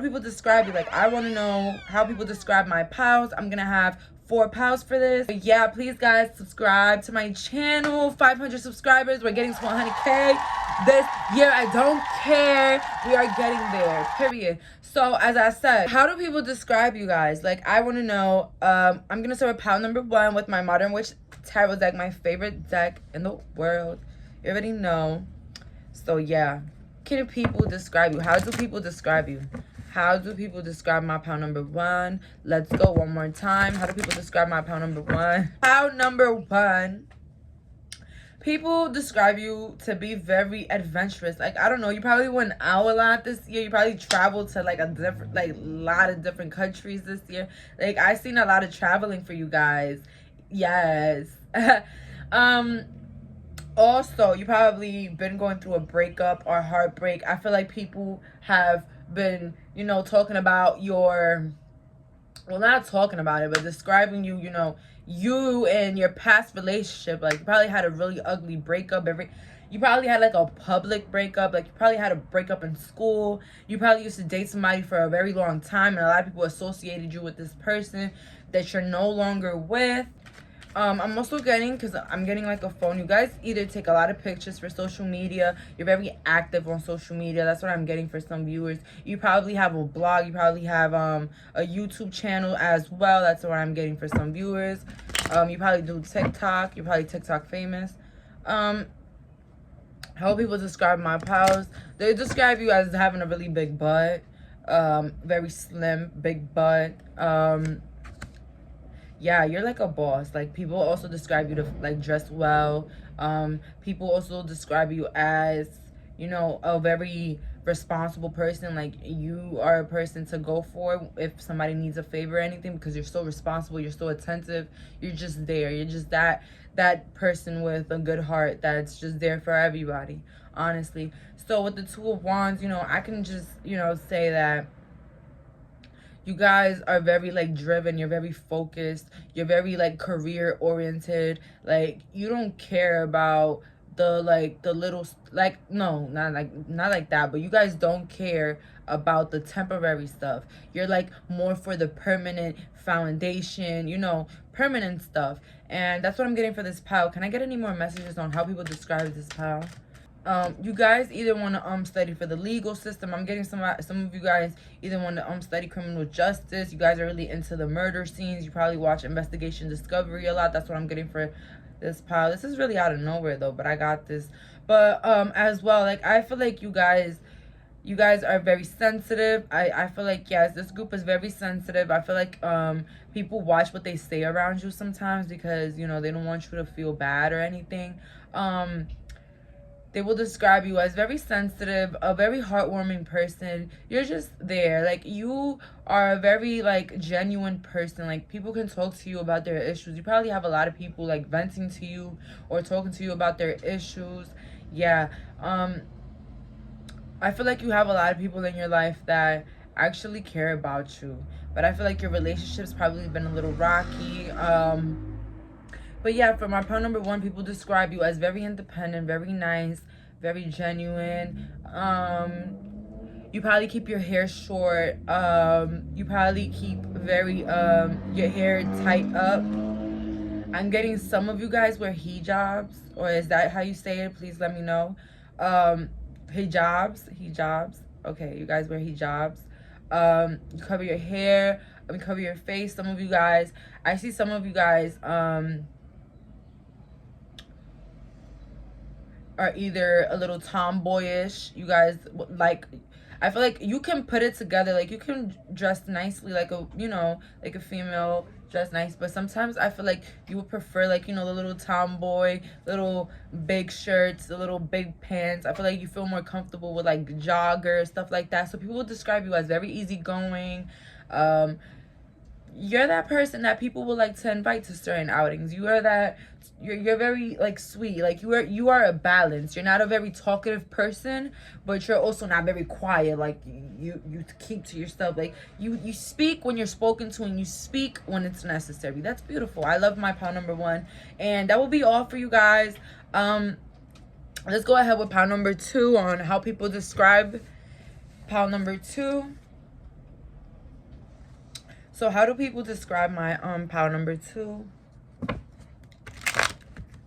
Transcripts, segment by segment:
do people describe you? Like, I want to know how people describe my pals. I'm gonna have 4 pals for this. But yeah, please guys, subscribe to my channel. 500 subscribers. We're getting to 100K this year. I don't care. We are getting there, period. So as I said, how do people describe you guys? Like, I want to know. I'm gonna start with pal number 1 with my Modern Witch Tarot deck, my favorite deck in the world. You already know. So yeah, can people describe you? How do people describe you? How do people describe my pal number 1? Let's go one more time. How do people describe my pal number 1? Pal number 1. People describe you to be very adventurous. Like, I don't know, you probably went out a lot this year. You probably traveled to like a lot of different countries this year. Like, I seen a lot of traveling for you guys. Yes. Also, you probably been going through a breakup or heartbreak. I feel like people have been, you know, talking about your, well, not talking about it, but describing you, you know, you and your past relationship. Like, you probably had a really ugly breakup. You probably had like a public breakup. Like, you probably had a breakup in school. You probably used to date somebody for a very long time, and a lot of people associated you with this person that you're no longer with. I'm also getting, because I'm getting like a phone, you guys either take a lot of pictures for social media. You're very active on social media. That's what I'm getting for some viewers. You probably have a blog. You probably have a YouTube channel as well. That's what I'm getting for some viewers. You probably do TikTok. You're probably TikTok famous. How people describe my pals? They describe you as having a really big butt. Very slim, big butt. Yeah, you're like a boss. Like, people also describe you to like dress well. People also describe you as, you know, a very responsible person. Like, you are a person to go for if somebody needs a favor or anything, because you're so responsible, you're so attentive, you're just there. You're just that person with a good heart that's just there for everybody, honestly. So with the 2 of Wands, you know, I can just, you know, say that you guys are very like driven. You're very focused. You're very like career oriented. Like, you don't care about the little, like, no, not like that, but you guys don't care about the temporary stuff. You're like more for the permanent foundation, you know, permanent stuff. And that's what I'm getting for this pal. Can I get any more messages on how people describe this pal? You guys either want to study for the legal system. I'm getting some of you guys either want to study criminal justice. You guys are really into the murder scenes. You probably watch Investigation Discovery a lot. That's what I'm getting for this pile. This is really out of nowhere though, but I got this. But as well, like, I feel like you guys are very sensitive. I feel like, yes, this group is very sensitive. I feel like people watch what they say around you sometimes, because, you know, they don't want you to feel bad or anything. They will describe you as very sensitive, a very heartwarming person. You're just there. Like, you are a very, like, genuine person. Like, people can talk to you about their issues. You probably have a lot of people, like, venting to you or talking to you about their issues. Yeah. I feel like you have a lot of people in your life that actually care about you. But I feel like your relationship's probably been a little rocky. But yeah, for my pal number 1, people describe you as very independent, very nice, very genuine. You probably keep your hair short. You probably keep very your hair tight up. I'm getting some of you guys wear hijabs, or is that how you say it? Please let me know. Hijabs. Okay, you guys wear hijabs. You cover your hair. I mean, cover your face. Some of you guys, I see some of you guys are either a little tomboyish. You guys, like, I feel like you can put it together. Like, you can dress nicely, like a, you know, like a female, dress nice. But sometimes I feel like you would prefer, like, you know, the little tomboy, little big shirts, the little big pants. I feel like you feel more comfortable with, like, joggers, stuff like that. So people will describe you as very easygoing. You're that person that people will like to invite to certain outings. You are that, you're very like sweet. Like, you are a balance. You're not a very talkative person, but you're also not very quiet. Like, you keep to yourself. Like, you speak when you're spoken to, and you speak when it's necessary. That's beautiful. I love my pal number 1. And that will be all for you guys. Let's go ahead with pal number 2 on how people describe pal number 2. So how do people describe my pile number 2?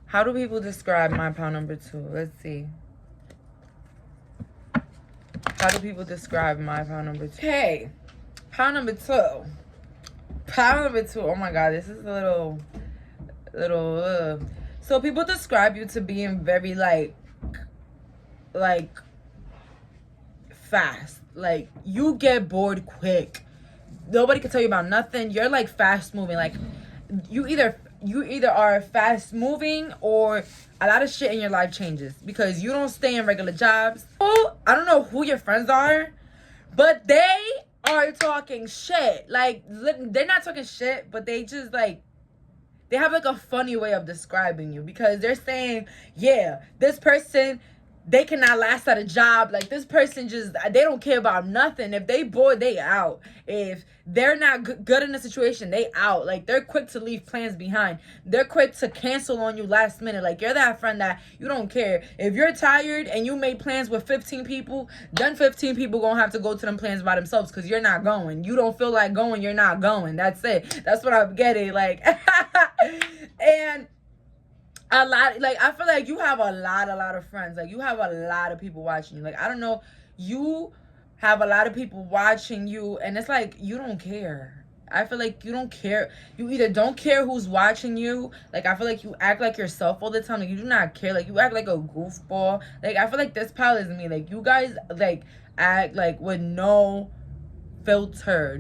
How do people describe my pile number 2? Let's see. How do people describe my pile number 2? Okay, pile number 2. Pile number 2. Oh my god, this is a little. So people describe you to being very like fast. Like, you get bored quick. Nobody can tell you about nothing. You're like fast moving. Like, you either are fast moving or a lot of shit in your life changes because you don't stay in regular jobs. Oh, I don't know who your friends are, but they are talking shit. Like, they're not talking shit, but they just like, they have like a funny way of describing you because they're saying, yeah, this person, they cannot last at a job. Like, this person just, they don't care about nothing. If they bored, they out. If they're not good in a situation, they out. Like, they're quick to leave plans behind. They're quick to cancel on you last minute. Like, you're that friend that you don't care. If you're tired and you made plans with 15 people, then 15 people gonna have to go to them plans by themselves because you're not going. You don't feel like going, you're not going. That's it. That's what I'm getting. Like, and a lot, like, I feel like you have a lot of friends. Like, you have a lot of people watching you. Like, I don't know, you have a lot of people watching you, and it's like, you don't care. I feel like you don't care. You either don't care who's watching you. Like, I feel like you act like yourself all the time. Like, you do not care. Like, you act like a goofball. Like, I feel like this pile is me. Like, you guys, like, act, like, with no filter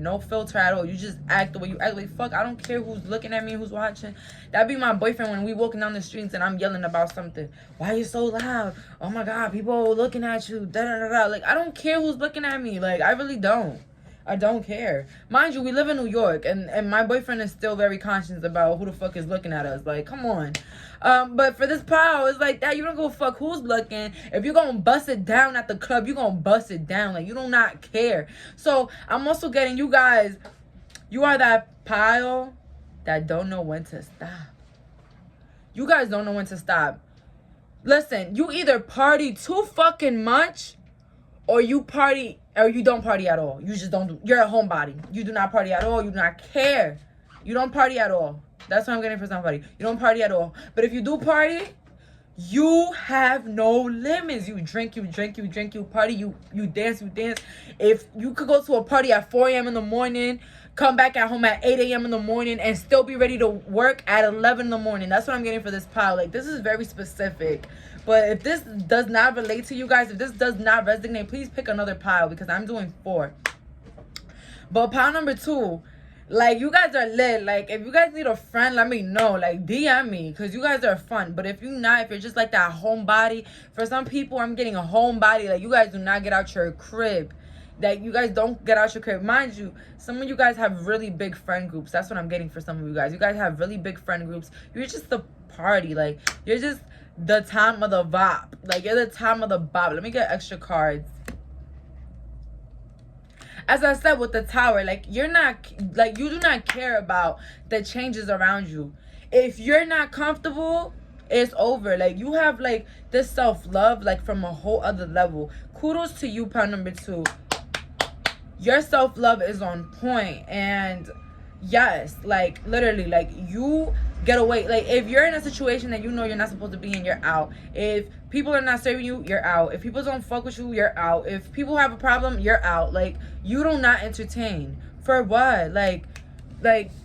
at all. You just act the way you act. Like, fuck, I don't care who's looking at me, who's watching. That'd be my boyfriend when we walking down the streets and I'm yelling about something. Why are you so loud? Oh my god, people are looking at you, da da da da. Like, I don't care who's looking at me. Like, I really don't. I don't care. Mind you, we live in New York, and my boyfriend is still very conscious about who the fuck is looking at us. Like, come on. But for this pile, it's like that. You don't go fuck who's looking. If you're gonna bust it down at the club, you're gonna bust it down. Like, you do not care. So I'm also getting you guys. You are that pile that don't know when to stop. You guys don't know when to stop. Listen, you either party too fucking much, or you party, or you don't party at all. You just don't. You're a homebody. You do not party at all. You do not care. You don't party at all. That's what I'm getting for somebody. You don't party at all. But if you do party, you have no limits. You drink, you party, you dance. If you could go to a party at 4 a.m. in the morning, come back at home at 8 a.m. in the morning, and still be ready to work at 11 in the morning. That's what I'm getting for this pile. Like, this is very specific. But if this does not relate to you guys, if this does not resonate, please pick another pile because I'm doing 4. But pile number 2, like, you guys are lit. Like, if you guys need a friend, let me know. Like, DM me because you guys are fun. But if you're not, if you're just like that homebody, for some people, I'm getting a homebody. Like, you guys do not get out your crib. That you guys don't get out your crib. Mind you, some of you guys have really big friend groups. That's what I'm getting for some of you guys. You guys have really big friend groups. You're just the party. Like, you're just the time of the bop. Like, you're the time of the bop. Let me get extra cards. As I said with the Tower, like, you're not, like, you do not care about the changes around you. If you're not comfortable, it's over. Like, you have, like, this self-love, like, from a whole other level. Kudos to you, pile number 2. Your self-love is on point. And yes, like, literally, like, you get away. Like, if you're in a situation that you know you're not supposed to be in, you're out. If people are not serving you, you're out. If people don't fuck with you, you're out. If people have a problem, you're out. Like, you do not entertain. For what? Like,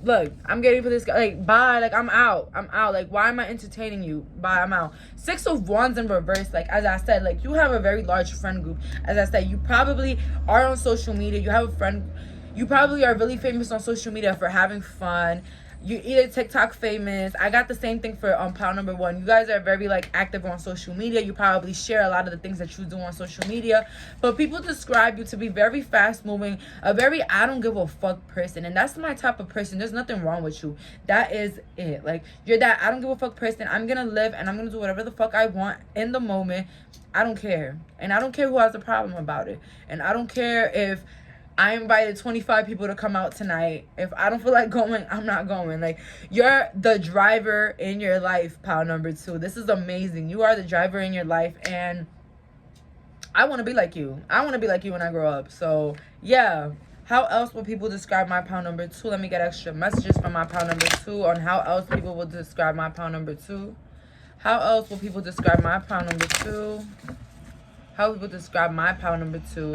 look, I'm getting for this guy. Like, bye. Like, I'm out. Like, why am I entertaining you? Bye, I'm out. 6 of Wands in reverse. Like, as I said, like, you have a very large friend group. As I said, you probably are on social media. You have a friend. You probably are really famous on social media for having fun. You either TikTok famous. I got the same thing for pile number 1. You guys are very, like, active on social media. You probably share a lot of the things that you do on social media. But people describe you to be very fast moving, a very I don't give a fuck person. And that's my type of person. There's nothing wrong with you. That is it. Like, you're that I don't give a fuck person. I'm gonna live and I'm gonna do whatever the fuck I want in the moment. I don't care. And I don't care who has a problem about it. And I don't care if I invited 25 people to come out tonight. If I don't feel like going, I'm not going. Like, you're the driver in your life, pile number 2. This is amazing. You are the driver in your life, and I want to be like you. I want to be like you when I grow up. So, yeah. How else will people describe my pile number 2? Let me get extra messages from my pile number 2 on how else people will describe my pile number 2. How else will people describe my pile number 2? How will people describe my pile number 2?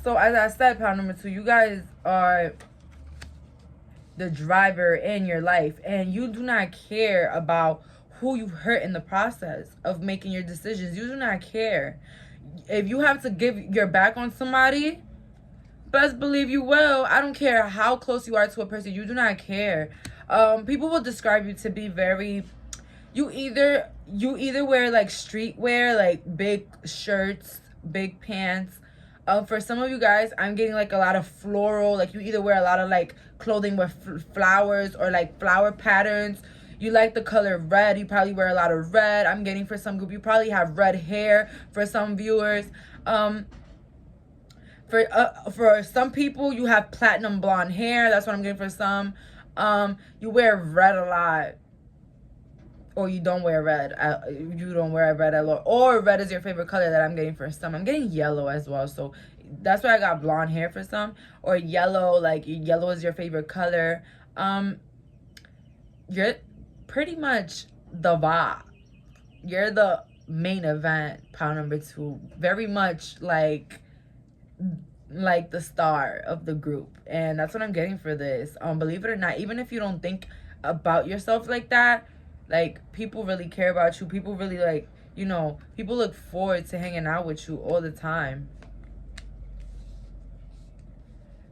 So as I said, pile number 2, you guys are the driver in your life, and you do not care about who you hurt in the process of making your decisions. You do not care. If you have to give your back on somebody, best believe you will. I don't care how close you are to a person. You do not care. People will describe you to be very, you either wear like streetwear, like big shirts, big pants. For some of you guys, I'm getting like a lot of floral, like you either wear a lot of like clothing with flowers or like flower patterns. You like the color red, you probably wear a lot of red. I'm getting for some group, you probably have red hair for some viewers. For some people, you have platinum blonde hair. That's what I'm getting for some. You wear red a lot, or you don't wear red. You don't wear red at all, or red is your favorite color. That I'm getting for some. I'm getting yellow as well, so that's why I got blonde hair for some, or yellow. Like yellow is your favorite color. You're pretty much the vibe. You're the main event, pile number 2. Very much like the star of the group, and that's what I'm getting for this. Believe it or not, even if you don't think about yourself like that, like people really care about you. People really like, you know, people look forward to hanging out with you all the time,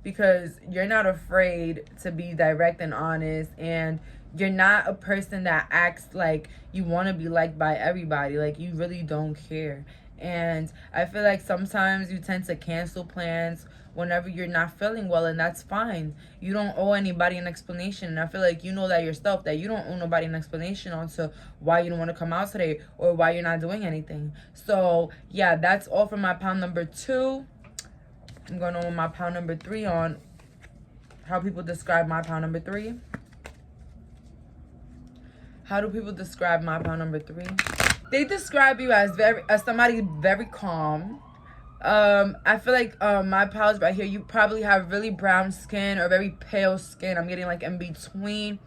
because you're not afraid to be direct and honest, and you're not a person that acts like you want to be liked by everybody. Like you really don't care. And I feel like sometimes you tend to cancel plans whenever you're not feeling well, and that's fine. You don't owe anybody an explanation. And I feel like you know that yourself, that you don't owe nobody an explanation on to why you don't want to come out today or why you're not doing anything. So yeah, that's all for my pile number 2. I'm going on with my pile number 3 on how people describe my pile number 3. How do people describe my pile number 3? They describe you as somebody very calm. I feel like my piles right here, you probably have really brown skin or very pale skin. I'm getting like in between.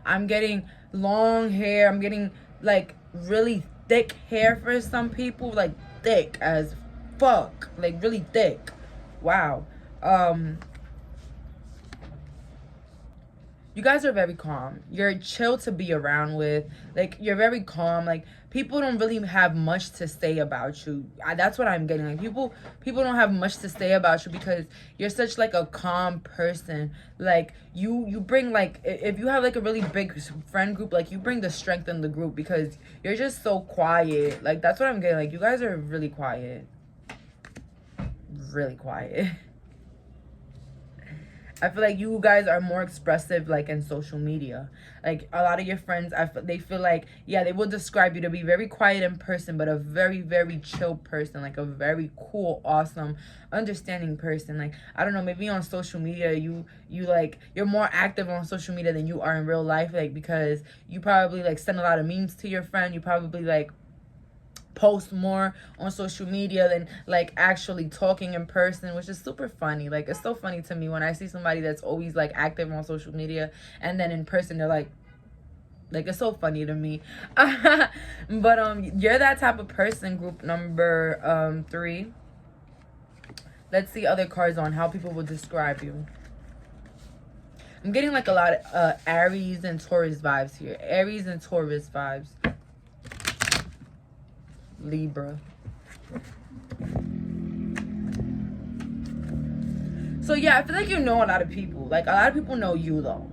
I'm getting long hair. I'm getting like really thick hair for some people, like thick as fuck, like really thick. Wow. You guys are very calm. You're chill to be around with. Like, you're very calm. Like, people don't really have much to say about you. That's what I'm getting. Like, people don't have much to say about you because you're such, like, a calm person. Like, you bring, like, if you have, like, a really big friend group, like, you bring the strength in the group because you're just so quiet. Like, that's what I'm getting. Like, you guys are really quiet. Really quiet. I feel like you guys are more expressive, like, in social media. Like, a lot of your friends, they feel like, yeah, they will describe you to be very quiet in person, but a very, very chill person. Like, a very cool, awesome, understanding person. Like, I don't know, maybe on social media, you're more active on social media than you are in real life. Like, because you probably, like, send a lot of memes to your friend. You probably, like, post more on social media than like actually talking in person, which is super funny. Like, it's so funny to me when I see somebody that's always like active on social media and then in person they're like it's so funny to me. But you're that type of person, group number 3. Let's see other cards on how people will describe you. I'm getting like a lot of Aries and Taurus vibes here. Aries and Taurus vibes. Libra. So yeah, I feel like you know a lot of people. Like, a lot of people know you though,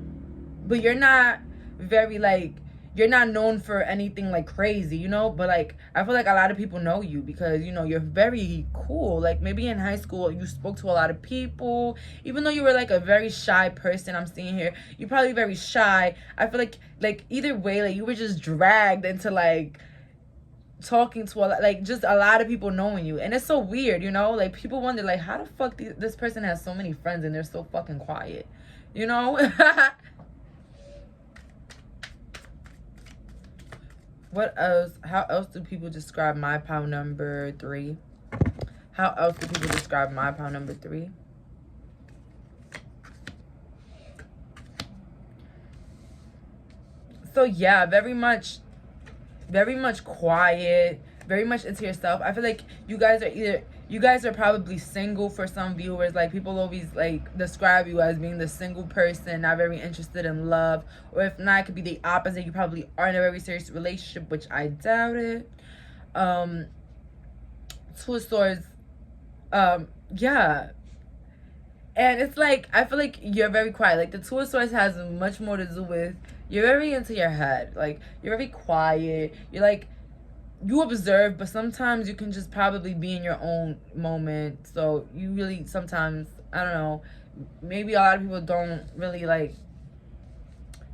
but you're not very like, you're not known for anything like crazy, you know. But like, I feel like a lot of people know you because, you know, you're very cool. Like, maybe in high school you spoke to a lot of people, even though you were like a very shy person. I'm seeing here you're probably very shy. I feel like either way, like, you were just dragged into like talking to just a lot of people knowing you, and it's so weird, you know. Like, people wonder like, how the fuck this person has so many friends and they're so fucking quiet, you know. What else? How else do people describe my pile number 3? How else do people describe my pile number 3? So yeah, very much quiet, very much into yourself. I feel like you guys are probably single for some viewers. Like, people always like describe you as being the single person, not very interested in love, or if not, it could be the opposite. You probably are in a very serious relationship, which I doubt it. Two of Swords, yeah. And it's like, I feel like you're very quiet. Like, the Two of Swords has much more to do with, you're very into your head. Like, you're very quiet. You're like, you observe, but sometimes you can just probably be in your own moment. So you really sometimes, I don't know, maybe a lot of people don't really like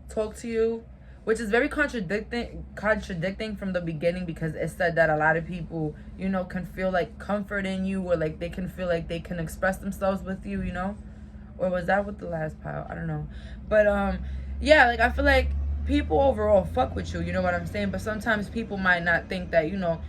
talk to you, which is very contradicting from the beginning, because it said that a lot of people, you know, can feel like comfort in you, or like they can feel like they can express themselves with you, you know. Or was that with the last pile? I don't know. But yeah, like, I feel like people overall fuck with you, you know what I'm saying? But sometimes people might not think that, you know,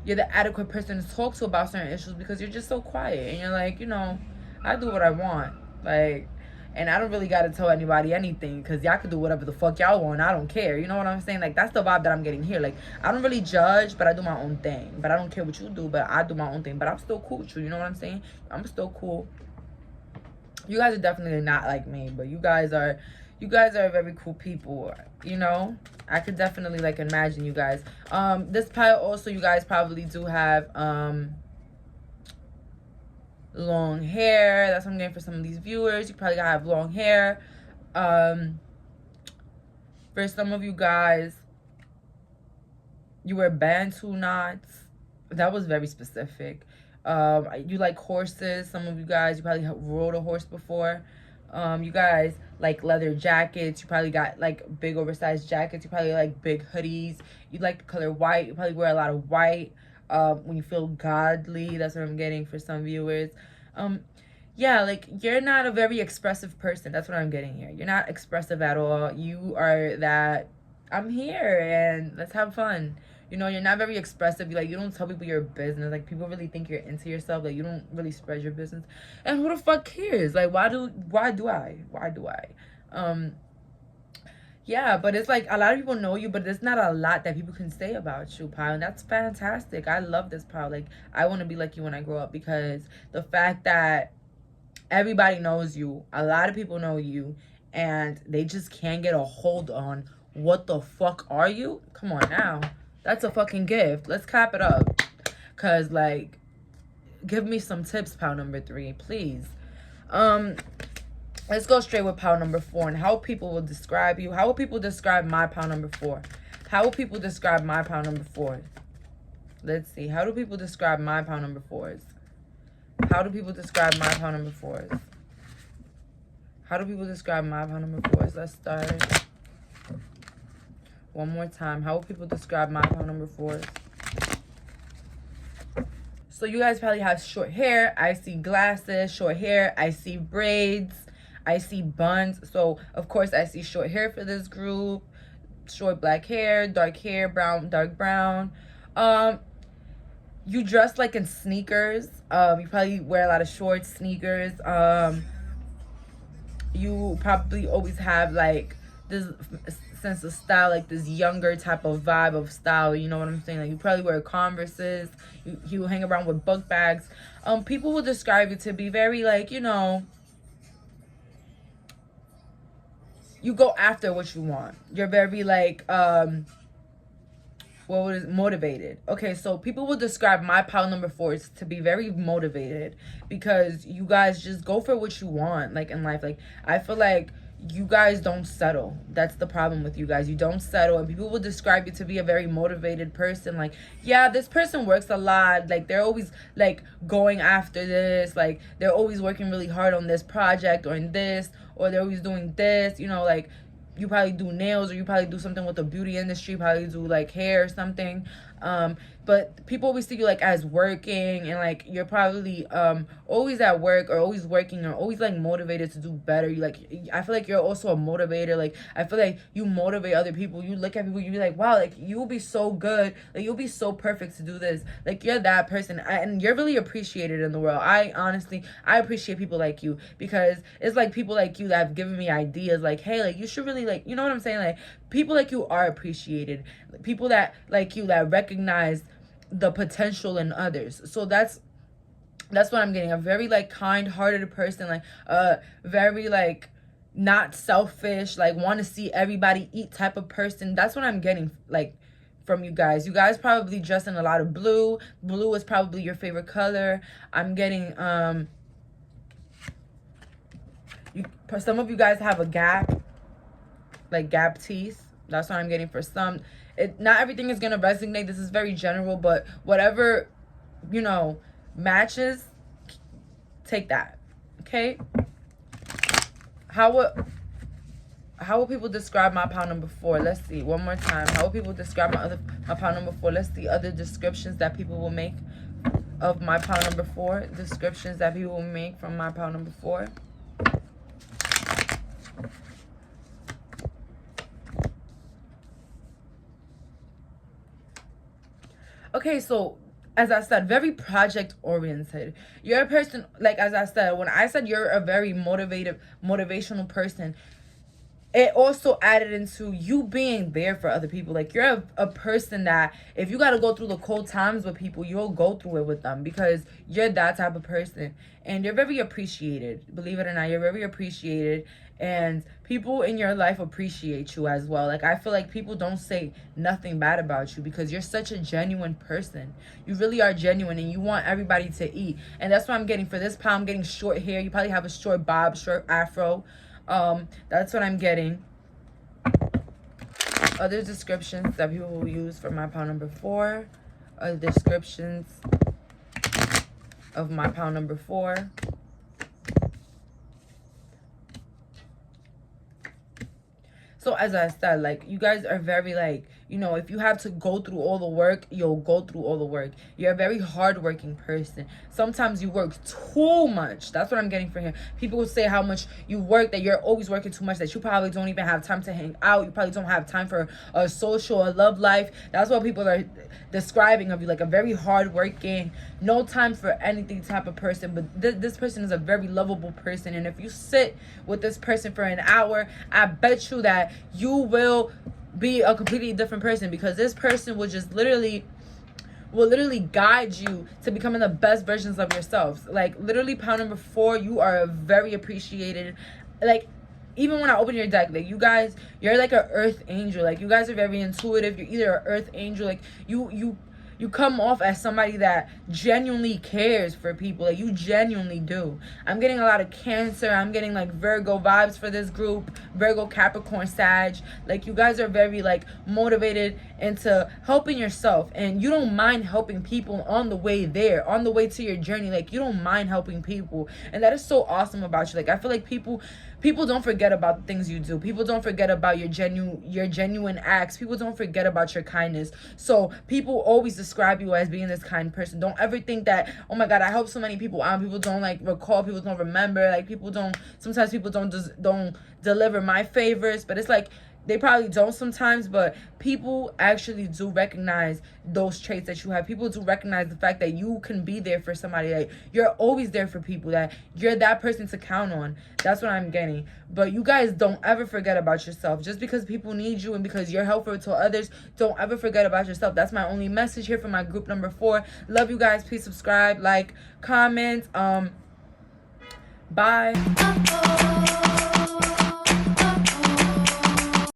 you're the adequate person to talk to about certain issues, because you're just so quiet and you're like, you know, I do what I want. Like, and I don't really gotta tell anybody anything, because y'all can do whatever the fuck y'all want. I don't care. You know what I'm saying? Like, that's the vibe that I'm getting here. Like, I don't really judge, but I do my own thing. But I don't care what you do, but I do my own thing. But I'm still cool with you. You know what I'm saying? I'm still cool. You guys are definitely not like me, but you guys are very cool people, you know. I could definitely like imagine you guys. This pile also, you guys probably do have long hair. That's what I'm getting for some of these viewers. You probably gotta have long hair. For some of you guys, you wear bantu knots. That was very specific. You like horses. Some of you guys, you probably rode a horse before. You guys like leather jackets. You probably got like big oversized jackets. You probably like big hoodies. You like the color white. You probably wear a lot of white when you feel godly. That's what I'm getting for some viewers. Yeah, like, you're not a very expressive person. That's what I'm getting here. You're not expressive at all. You are that, I'm here and let's have fun. You know, you're not very expressive. You don't tell people your business. Like, people really think you're into yourself. Like, you don't really spread your business. And who the fuck cares? Like, why do I? Yeah, but it's like, a lot of people know you, but there's not a lot that people can say about you, pal. And that's fantastic. I love this, pal. Like, I want to be like you when I grow up, because the fact that everybody knows you, a lot of people know you, and they just can't get a hold on what the fuck are you? Come on now. That's a fucking gift. Let's clap it up. Cause, like, give me some tips, pal number 3, please. Let's go straight with pal number 4 and how people will describe you. How will people describe my pal number 4? How will people describe my pal number 4? Let's see. How do people describe my pal number 4s? How do people describe my pal number 4s? How do people describe my pal number 4s? Let's start one more time. How will people describe my pal number 4s? So you guys probably have short hair. I see glasses, short hair. I see braids. I see buns. So, of course, I see short hair for this group. Short black hair, brown, dark brown. You dress like in sneakers. You probably wear a lot of short sneakers. You probably always have like this sense of style, like this younger type of vibe of style. You know what I'm saying? Like, you probably wear Converses. You hang around with book bags. People will describe you to be very, like, you know, you go after what you want. You're very like motivated. Okay, so people will describe my pile number 4s to be very motivated, because you guys just go for what you want, like, in life. Like, I feel like you guys don't settle. That's the problem with you guys. You don't settle, and people will describe you to be a very motivated person. Like, yeah, this person works a lot. Like, they're always like going after this. Like, they're always working really hard on this project or in this, or they're always doing this. You know, like, you probably do nails, or you probably do something with the beauty industry, probably do like hair or something. But people always see you like as working, and like you're probably always at work, or always working, or always like motivated to do better. You like, I feel like you're also a motivator. Like, I feel like you motivate other people. You look at people, you be like, wow, like, you'll be so good, like, you'll be so perfect to do this. Like, you're that person, and you're really appreciated in the world. I appreciate people like you, because it's like people like you that have given me ideas, like, hey, like, you should really, like, you know what I'm saying? Like, people like you are appreciated. People that like you, that recognize the potential in others. So that's what I'm getting. A very like kind-hearted person, like very like not selfish, like want to see everybody eat type of person. That's what I'm getting like from you guys. You guys probably dress in a lot of blue. Blue is probably your favorite color. I'm getting some of you guys have a gap, like gap teeth. That's what I'm getting for some. Not everything is gonna resonate. This is very general, but whatever, you know, matches, take that. Okay. How will people describe my pile number 4? Let's see one more time. How will people describe my pile number 4? Let's see other descriptions that people will make of my pile number 4. Descriptions that people will make from my pile number 4. Okay, so as I said, very project oriented. You're a person, like as I said, when I said you're a very motivational person, it also added into you being there for other people. Like you're a person that if you got to go through the cold times with people, you'll go through it with them because you're that type of person. And you're very appreciated. Believe it or not, you're very appreciated. And people in your life appreciate you as well. Like I feel like people don't say nothing bad about you because you're such a genuine person. You really are genuine and you want everybody to eat. And that's what I'm getting for this pile. I'm getting short hair. You probably have a short bob, short afro. That's what I'm getting. Other descriptions that people will use for my pile number 4. Other descriptions of my pile number 4. So as I said, like you guys are very like, you know, if you have to go through all the work, you'll go through all the work. You're a very hardworking person. Sometimes you work too much. That's what I'm getting from here. People will say how much you work, that you're always working too much, that you probably don't even have time to hang out. You probably don't have time for a social, a love life. That's what people are describing of you, like a very hardworking, no time for anything type of person. But this person is a very lovable person. And if you sit with this person for an hour, I bet you that you will be a completely different person because this person will just literally guide you to becoming the best versions of yourselves. Like literally pile number 4, you are very appreciated. Like even when I open your deck, like you guys, you're like an earth angel. Like you guys are very intuitive. You're either an earth angel, like you come off as somebody that genuinely cares for people. Like you genuinely do. I'm getting a lot of Cancer. I'm getting like Virgo vibes for this group. Virgo, Capricorn, Sag. Like you guys are very like motivated into helping yourself, and you don't mind helping people on the way there, on the way to your journey. Like you don't mind helping people, and that is so awesome about you. Like I feel like people don't forget about the things you do. People don't forget about your genuine acts. People don't forget about your kindness. So people always describe you as being this kind person. Don't ever think that, oh my God, I help so many people out. People don't like recall. People don't remember. Like sometimes people don't deliver my favors. But it's like, they probably don't sometimes, but people actually do recognize those traits that you have. People do recognize the fact that you can be there for somebody. That you're always there for people, that you're that person to count on. That's what I'm getting. But you guys don't ever forget about yourself. Just because people need you and because you're helpful to others, don't ever forget about yourself. That's my only message here for my group number 4. Love you guys. Please subscribe, like, comment. Bye.